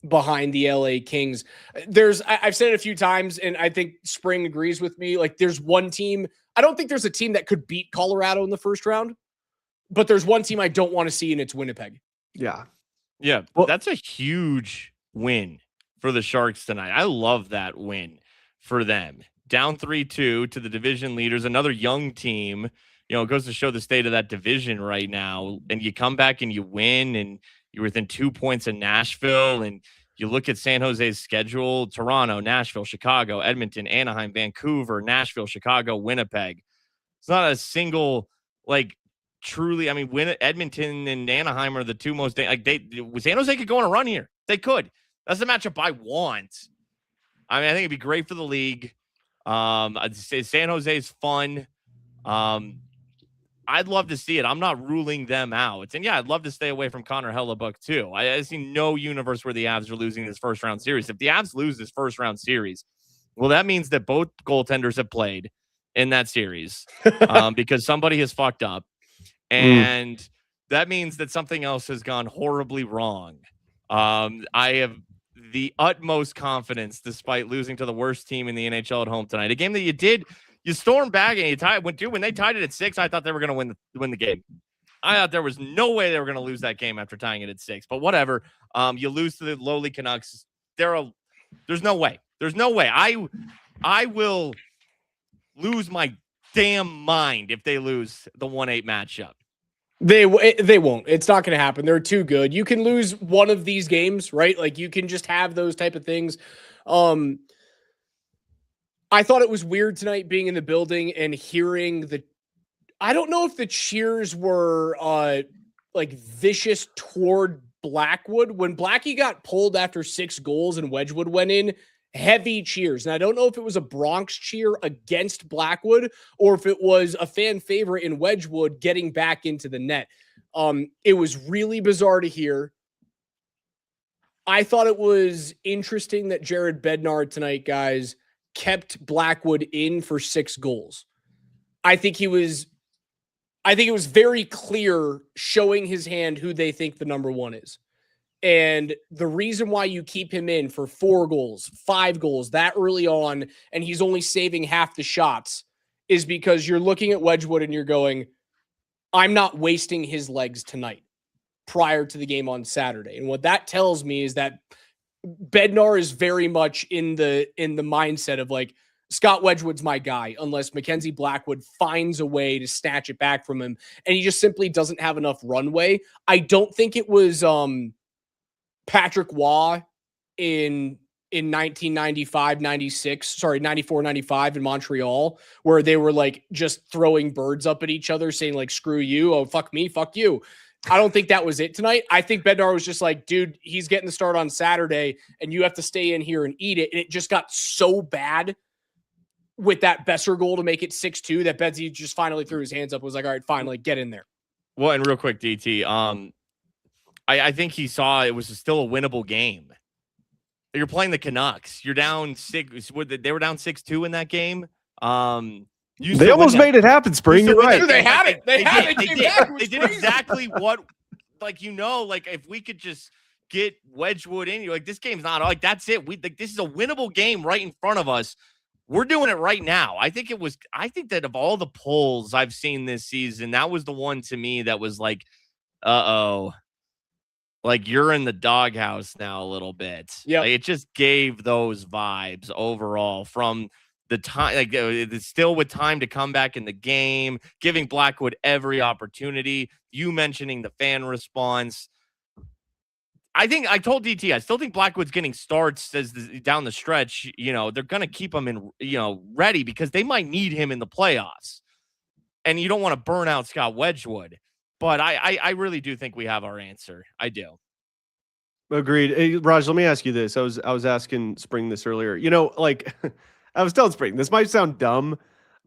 behind the LA Kings. I've said it a few times, and I think Spring agrees with me. Like, there's one team. I don't think there's a team that could beat Colorado in the first round, but there's one team I don't want to see, and it's Winnipeg. Yeah. Yeah. Well, that's a huge win for the Sharks tonight. I love that win for them. Down 3-2 to the division leaders, another young team. You know, it goes to show the state of that division right now. And you come back and you win, and you're within 2 points of Nashville. And you look at San Jose's schedule: Toronto, Nashville, Chicago, Edmonton, Anaheim, Vancouver, Nashville, Chicago, Winnipeg. It's not a single, like, truly, I mean, Edmonton and Anaheim are the two most, San Jose could go on a run here. They could. That's the matchup I want. I mean, I think it'd be great for the league. I'd say San Jose is fun. I'd love to see it. I'm not ruling them out. And yeah, I'd love to stay away from Connor Hellebuck too. I see no universe where the Avs are losing this first round series. If the Avs lose this first round series, well, that means that both goaltenders have played in that series because somebody has fucked up. And that means that something else has gone horribly wrong. I have the utmost confidence, despite losing to the worst team in the NHL at home tonight. A game that you stormed back and you tied. When they tied it at 6, I thought they were going to win the game. I thought there was no way they were going to lose that game after tying it at 6. But whatever. You lose to the lowly Canucks. There's no way. There's no way. I will lose my damn mind if they lose the 1-8 matchup. They won't. It's not going to happen. They're too good. You can lose one of these games, right? Like, you can just have those type of things. I thought it was weird tonight being in the building and hearing I don't know if the cheers were like vicious toward Blackwood. When Blackie got pulled after 6 goals and Wedgwood went in, heavy cheers. And I don't know if it was a Bronx cheer against Blackwood or if it was a fan favorite in Wedgwood getting back into the net. It was really bizarre to hear. I thought it was interesting that Jared Bednar tonight, guys, kept Blackwood in for 6 goals. I think it was very clear, showing his hand, who they think the number 1 is. And the reason why you keep him in for 4 goals, 5 goals that early on, and he's only saving half the shots, is because you're looking at Wedgwood and you're going, I'm not wasting his legs tonight prior to the game on Saturday. And what that tells me is that Bednar is very much in the mindset of, like, Scott Wedgwood's my guy, unless Mackenzie Blackwood finds a way to snatch it back from him. And he just simply doesn't have enough runway. I don't think it was Patrick Waugh in 1995, 96, sorry, 94, 95 in Montreal, where they were like just throwing birds up at each other saying, like, screw you. Oh, fuck me. Fuck you. I don't think that was it tonight. I think Bednar was just like, dude, he's getting the start on Saturday and you have to stay in here and eat it. And it just got so bad with that Besser goal to make it 6-2 that Bedsy just finally threw his hands up, was like, all right, fine, like, get in there. Well, and real quick, DT, I think he saw it was still a winnable game. You're playing the Canucks. You're down 6. They were down 6-2 in that game. They almost made it happen, Spring. You're right. They had it. They did exactly what, like, like, if we could just get Wedgwood in, you're like, this game's not like, that's it. This is a winnable game right in front of us. We're doing it right now. I think that of all the polls I've seen this season, that was the one to me that was like, like, you're in the doghouse now a little bit. Yeah, like, it just gave those vibes overall from the time, like, it's still with time to come back in the game, giving Blackwood every opportunity. You mentioning the fan response. I think I told DT, I still think Blackwood's getting starts down the stretch. They're going to keep him in, ready, because they might need him in the playoffs. And you don't want to burn out Scott Wedgwood. But I really do think we have our answer. I do. Agreed. Hey, Raj, let me ask you this. I was asking Spring this earlier. Like, I was telling Spring, this might sound dumb,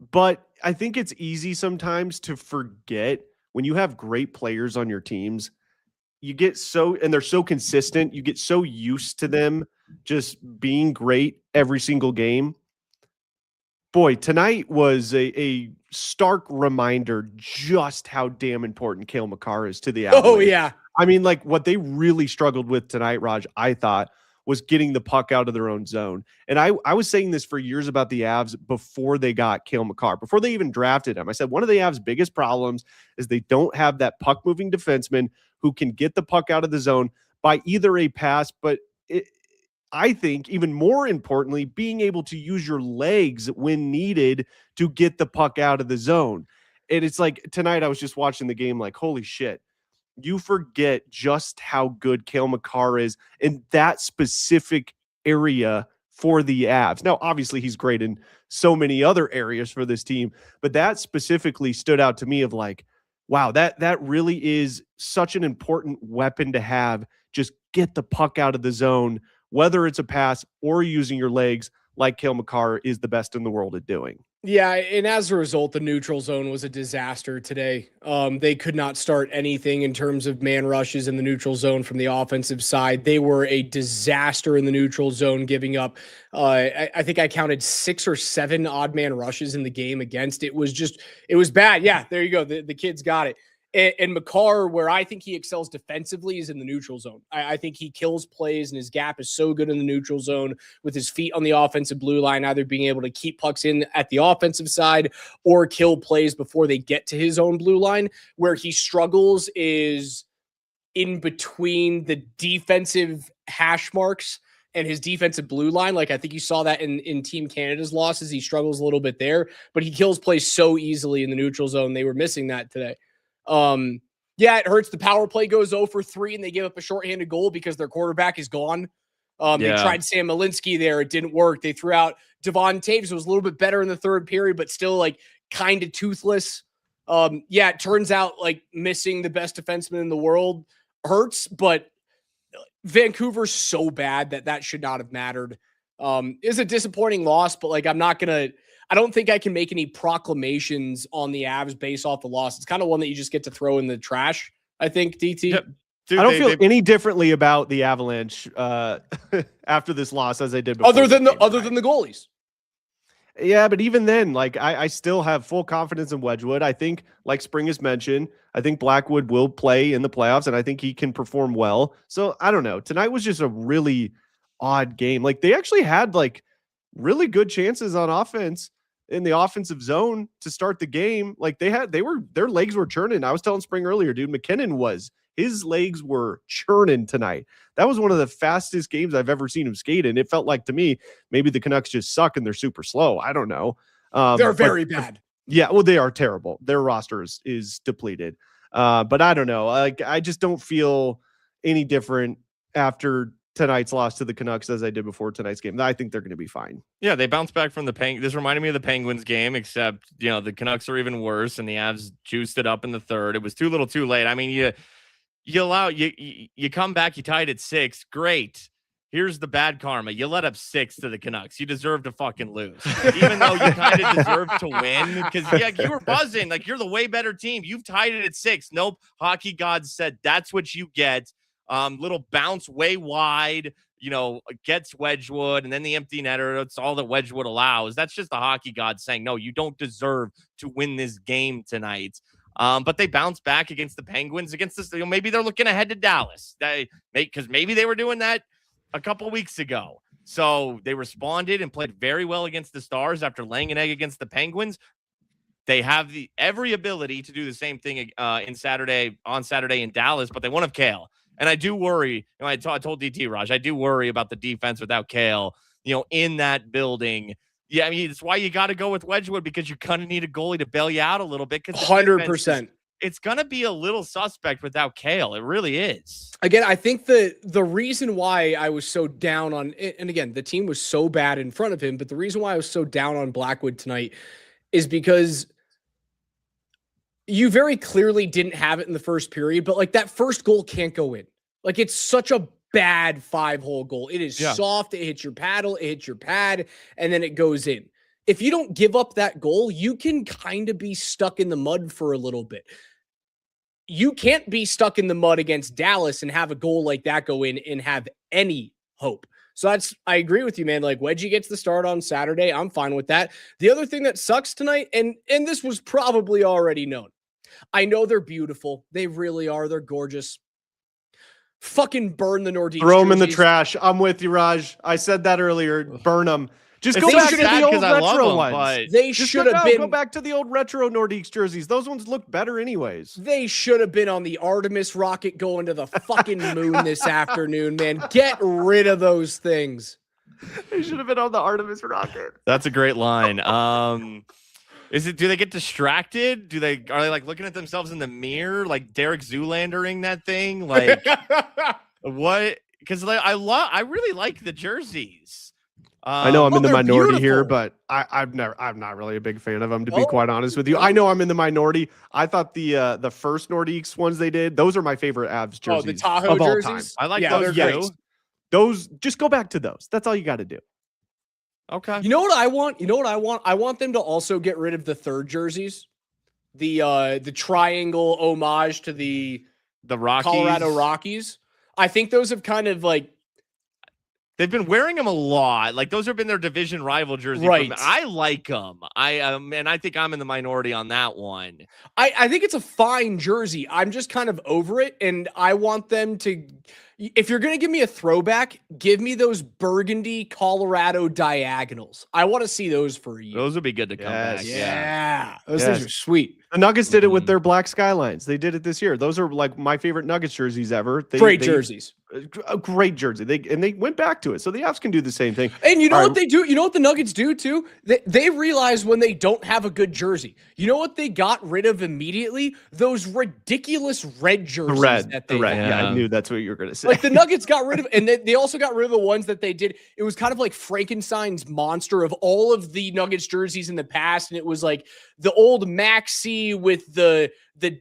but I think it's easy sometimes to forget when you have great players on your teams. You get and they're so consistent, you get so used to them just being great every single game. Boy, tonight was a stark reminder just how damn important Cale Makar is to the Avalanche. Oh, yeah. I mean, like, what they really struggled with tonight, Raj, I thought, was getting the puck out of their own zone. And I was saying this for years about the Avs before they got Cale Makar, before they even drafted him. I said one of the Avs' biggest problems is they don't have that puck-moving defenseman who can get the puck out of the zone by either a pass, but I think even more importantly, being able to use your legs when needed to get the puck out of the zone. And it's like tonight I was just watching the game like, holy shit. You forget just how good Cale Makar is in that specific area for the Avs. Now, obviously, he's great in so many other areas for this team, but that specifically stood out to me of like, wow, that really is such an important weapon to have. Just get the puck out of the zone, whether it's a pass or using your legs, like Cale Makar is the best in the world at doing. Yeah, and as a result, the neutral zone was a disaster today. They could not start anything in terms of man rushes in the neutral zone from the offensive side. They were a disaster in the neutral zone, giving up, I think I counted 6 or 7 odd man rushes in the game against. It was bad. Yeah, there you go. The kids got it. And Makar, where I think he excels defensively, is in the neutral zone. I think he kills plays, and his gap is so good in the neutral zone with his feet on the offensive blue line, either being able to keep pucks in at the offensive side or kill plays before they get to his own blue line. Where he struggles is in between the defensive hash marks and his defensive blue line. Like I think you saw that in Team Canada's losses. He struggles a little bit there, but he kills plays so easily in the neutral zone. They were missing that today. Yeah, it hurts. The power play goes 0 for 3 and they give up a shorthanded goal because their quarterback is gone. They tried Sam Malinsky there. It didn't work. They threw out Devon Taves. It was a little bit better in the third period, but still like kind of toothless. Yeah, it turns out like missing the best defenseman in the world hurts, but Vancouver's so bad that should not have mattered. It's a disappointing loss, but like I don't think I can make any proclamations on the Avs based off the loss. It's kind of one that you just get to throw in the trash, I think, DT. Yep. Dude, I don't feel any differently about the Avalanche after this loss as I did before. Other than the goalies. Yeah, but even then, like I still have full confidence in Wedgwood. I think, like Spring has mentioned, I think Blackwood will play in the playoffs, and I think he can perform well. So I don't know. Tonight was just a really odd game. Like they actually had like really good chances on offense in the offensive zone to start the game. Like their legs were churning. I was telling Spring earlier, dude, his legs were churning tonight. That was one of the fastest games I've ever seen him skate in. It felt like to me, maybe the Canucks just suck and they're super slow. I don't know. They're very bad. Yeah, well, they are terrible. Their roster is depleted. But I don't know. Like I just don't feel any different after tonight's loss to the Canucks as I did before tonight's game. I think they're going to be fine. Yeah, they bounced back from the Penguins. This reminded me of the Penguins game, except, the Canucks are even worse, and the Avs juiced it up in the third. It was too little too late. I mean, you come back, you tied at 6. Great. Here's the bad karma. You let up 6 to the Canucks. You deserve to fucking lose. Even though you kind of deserve to win. Because, you were buzzing. Like, you're the way better team. You've tied it at 6. Nope. Hockey gods said that's what you get. Little bounce way wide, gets Wedgwood, and then the empty netter. That's all that Wedgwood allows. That's just the hockey god saying, no, you don't deserve to win this game tonight. But they bounced back against the Penguins, against this. Maybe they're looking ahead to Dallas. Because maybe they were doing that a couple weeks ago. So they responded and played very well against the Stars after laying an egg against the Penguins. They have every ability to do the same thing on Saturday in Dallas, but they won't have Cale. And I do worry, I told DT Raj, I do worry about the defense without Cale, in that building. Yeah, I mean, it's why you got to go with Wedgwood, because you kind of need a goalie to bail you out a little bit. 100%. It's going to be a little suspect without Cale. It really is. Again, I think the reason why I was so down on, and again, the team was so bad in front of him, but the reason why I was so down on Blackwood tonight is because you very clearly didn't have it in the first period, but like that first goal can't go in. Like it's such a bad 5-hole goal. It is soft. It hits your paddle. It hits your pad, and then it goes in. If you don't give up that goal, you can kind of be stuck in the mud for a little bit. You can't be stuck in the mud against Dallas and have a goal like that go in and have any hope. So I agree with you, man. Like Wedgie gets the start on Saturday. I'm fine with that. The other thing that sucks tonight, and this was probably already known. I know they're beautiful. They really are. They're gorgeous. Fucking burn the Nordiques. Throw them in the jerseys. trash. I'm with you, Raj. I said that earlier. Burn them. Just It go seems back to sad the old 'cause I love retro 'em, ones. but They Just should have go been. back to the old retro Nordiques jerseys. Those ones look better anyways. They should have been on the Artemis rocket going to the fucking moon this afternoon, man. Get rid of those things. They should have been on the Artemis rocket. That's a great line. Do they get distracted? Are they like looking at themselves in the mirror, like Derek Zoolandering that thing? Like what? Because I really like the jerseys. I know I'm in the they're minority here, beautiful. but I'm not really a big fan of them, to be quite honest with you. I know I'm in the minority. I thought the first Nordiques ones they did, those are my favorite Avs jerseys. Oh, the Tahoe of all jerseys. I like Yeah, those they're too. great. Those, just go back to those. That's all you got to do. Okay. You know what I want? I want them to also get rid of the third jerseys. The triangle homage to the Rockies. Colorado Rockies. I think those have kind of like They've been wearing them a lot. Like those have been their division rival jerseys. Right. I like them. And I think I'm in the minority on that one. I think it's a fine jersey. I'm just kind of over it, and I want them to. If you're gonna give me a throwback, give me those burgundy Colorado diagonals. I want to see those for a year. Those would be good to come back. Yeah, those things Yes. are sweet. The Nuggets did it with Mhm. their black skylines. They did it this year. Those are like my favorite Nuggets jerseys ever. Great jerseys. A great jersey. They went back to it. So the Avs can do the same thing. And you know All what right. they do? You know what the Nuggets do too? They realize when they don't have a good jersey. You know what they got rid of immediately? Those ridiculous red jerseys that they The red. had. Yeah, I Yeah. knew that's what you were going to say. Like the Nuggets got rid of, and they also got rid of the ones that they did. It was kind of like Frankenstein's monster of all of the Nuggets jerseys in the past, and it was like the old Maxi with the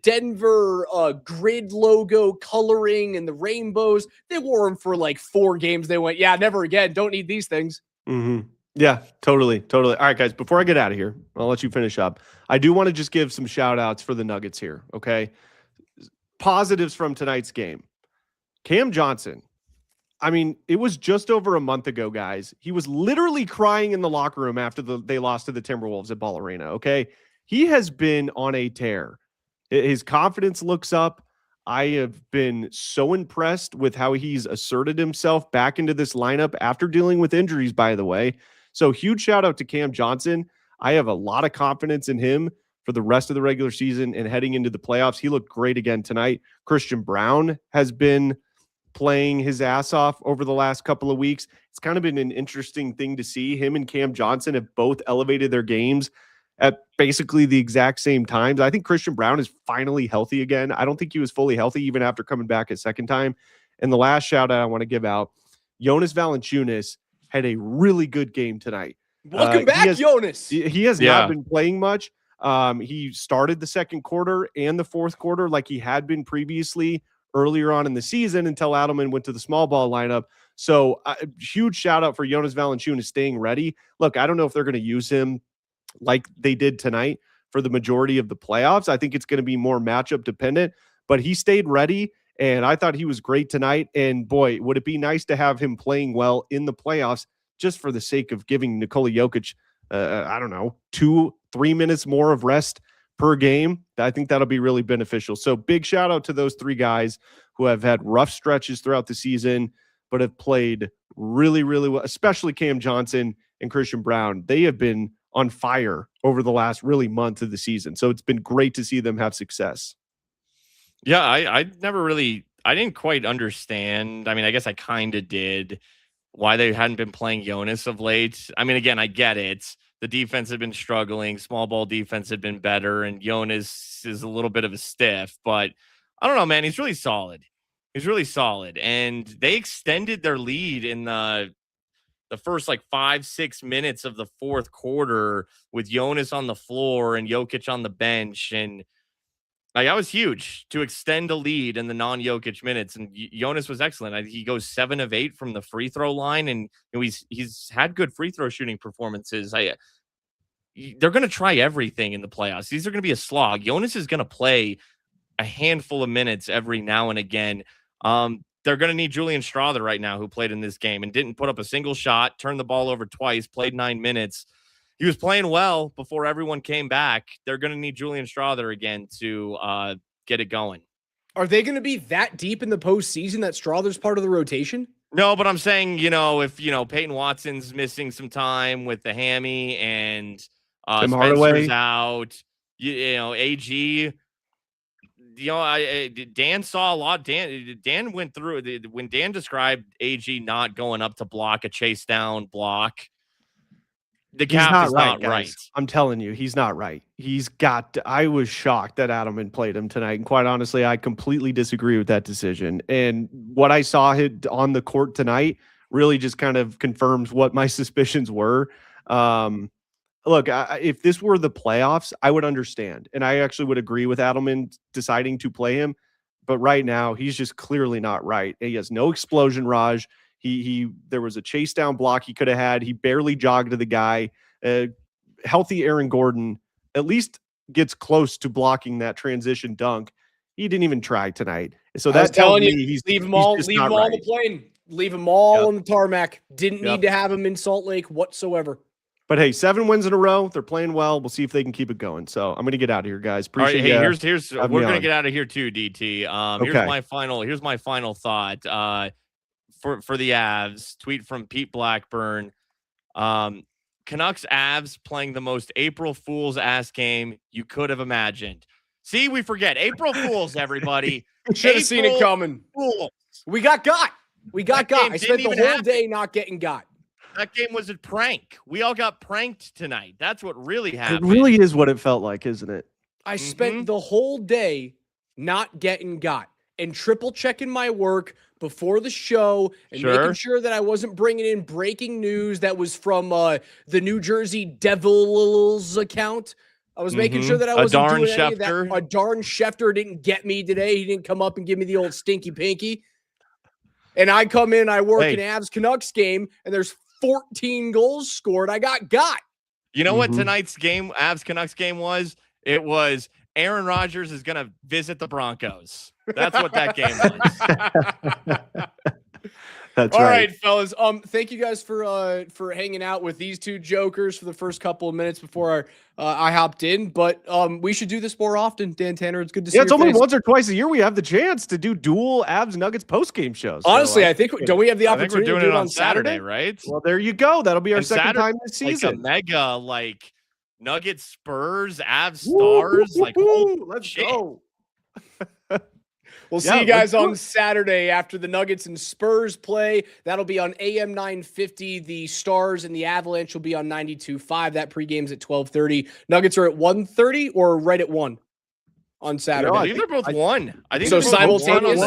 Denver grid logo coloring and the rainbows. They wore them for like 4 games. They went, yeah, never again. Don't need these things. Mm-hmm. Yeah, totally. All right, guys, before I get out of here, I'll let you finish up. I do want to just give some shout outs for the Nuggets here. Okay. Positives from tonight's game. Cam Johnson. I mean, it was just over a month ago, guys. He was literally crying in the locker room after they lost to the Timberwolves at Ball Arena. Okay. He has been on a tear. His confidence looks up. I have been so impressed with how he's asserted himself back into this lineup after dealing with injuries, by the way. So huge shout out to Cam Johnson. I have a lot of confidence in him for the rest of the regular season and heading into the playoffs. He looked great again tonight. Christian Brown has been playing his ass off over the last couple of weeks. It's kind of been an interesting thing to see. Him and Cam Johnson have both elevated their games at basically the exact same times. I think Christian Brown is finally healthy again. I don't think he was fully healthy even after coming back a second time. And the last shout out I want to give out, Jonas Valanciunas had a really good game tonight. Welcome back, Jonas. He has Yeah. not been playing much. He started the second quarter and the fourth quarter like he had been previously earlier on in the season until Adelman went to the small ball lineup. So huge shout out for Jonas Valanciunas staying ready. Look, I don't know if they're going to use him like they did tonight for the majority of the playoffs. I think it's going to be more matchup dependent, but he stayed ready. And I thought he was great tonight. And boy, would it be nice to have him playing well in the playoffs just for the sake of giving Nikola Jokic, 2-3 minutes more of rest per game. I think that'll be really beneficial. So big shout out to those 3 guys who have had rough stretches throughout the season, but have played really, really well, especially Cam Johnson and Christian Brown. They have been on fire over the last really month of the season. So it's been great to see them have success. Yeah, I didn't quite understand. I mean, I guess I kind of did why they hadn't been playing Jonas of late. I mean, again, I get it. The defense had been struggling. Small ball defense had been better, and Jonas is a little bit of a stiff. But I don't know, man. He's really solid. And they extended their lead in the first like 5-6 minutes of the fourth quarter with Jonas on the floor and Jokic on the bench. And like, that was huge to extend a lead in the non-Jokic minutes. And Jonas was excellent. He goes 7 of 8 from the free throw line, and he's had good free throw shooting performances. They're going to try everything in the playoffs. These are going to be a slog. Jonas is going to play a handful of minutes every now and again. They're going to need Julian Strawther right now, who played in this game and didn't put up a single shot, turned the ball over twice, played 9 minutes. He was playing well before everyone came back. They're going to need Julian Strawther again to get it going. Are they going to be that deep in the postseason that Strother's part of the rotation? No, but I'm saying, if, Peyton Watson's missing some time with the hammy and Tim Spencer's Hardaway out, AG, Dan saw a lot. Dan went through it. When Dan described AG not going up to block a chase down block, the cap is not right. I'm telling you, he's not right. I was shocked that Adelman played him tonight. And quite honestly, I completely disagree with that decision. And what I saw on the court tonight really just kind of confirms what my suspicions were. Look, if this were the playoffs, I would understand. And I actually would agree with Adelman deciding to play him. But right now, he's just clearly not right. He has no explosion, Raj. There was a chase down block he could have had. He barely jogged to the guy. Healthy Aaron Gordon at least gets close to blocking that transition dunk. He didn't even try tonight. So that's telling me leave them all on the plane. Leave them all on the tarmac. Didn't need to have him in Salt Lake whatsoever. But hey, 7 wins in a row. They're playing well. We'll see if they can keep it going. So I'm going to get out of here, guys. Appreciate it. Here's we're going to get out of here too, DT. Here's my final thought. For the Avs, tweet from Pete Blackburn. Canucks Avs playing the most April Fool's ass game you could have imagined. See, we forget April Fools, everybody. Should have seen it coming. Fools. We got. I spent the whole day not getting got. That game was a prank. We all got pranked tonight. That's what really happened. It really is what it felt like, isn't it? I spent the whole day not getting got and triple checking my work before the show and making sure that I wasn't bringing in breaking news that was from the New Jersey Devils account. I was making sure that I wasn't doing any of that. A darn Schefter didn't get me today. He didn't come up and give me the old stinky pinky. And I come in, I work an Avs Canucks game, and there's 14 goals scored. I got. You know what tonight's game, Avs Canucks game was? It was Aaron Rodgers is going to visit the Broncos. That's what that game was. That's all right, fellas. Thank you guys for hanging out with these two jokers for the first couple of minutes before I hopped in. But we should do this more often, Dan Tanner. It's good to see. Yeah, it's only once or twice a year we have the chance to do dual Avs Nuggets post game shows. Honestly, I think don't we have the opportunity we're doing to do it on Saturday, right? Well, there you go. That'll be our second time this season. Like a mega Nuggets Spurs Avs Stars. Let's go. We'll see you guys on Saturday after the Nuggets and Spurs play. That'll be on AM 950. The Stars and the Avalanche will be on 92.5. That pregame's at 12:30. Nuggets are at 1:30 or right at 1 on Saturday. I think they're both 1. I think so. Simultaneous.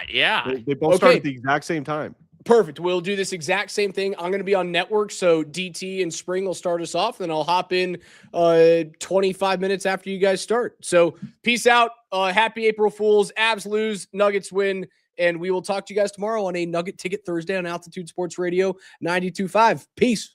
Yeah. They both start at the exact same time. Perfect. We'll do this exact same thing. I'm going to be on network, so DT and Spring will start us off, then I'll hop in 25 minutes after you guys start. So peace out. Happy April Fools. Avs lose, Nuggets win, and we will talk to you guys tomorrow on a Nugget Ticket Thursday on Altitude Sports Radio 92.5. Peace.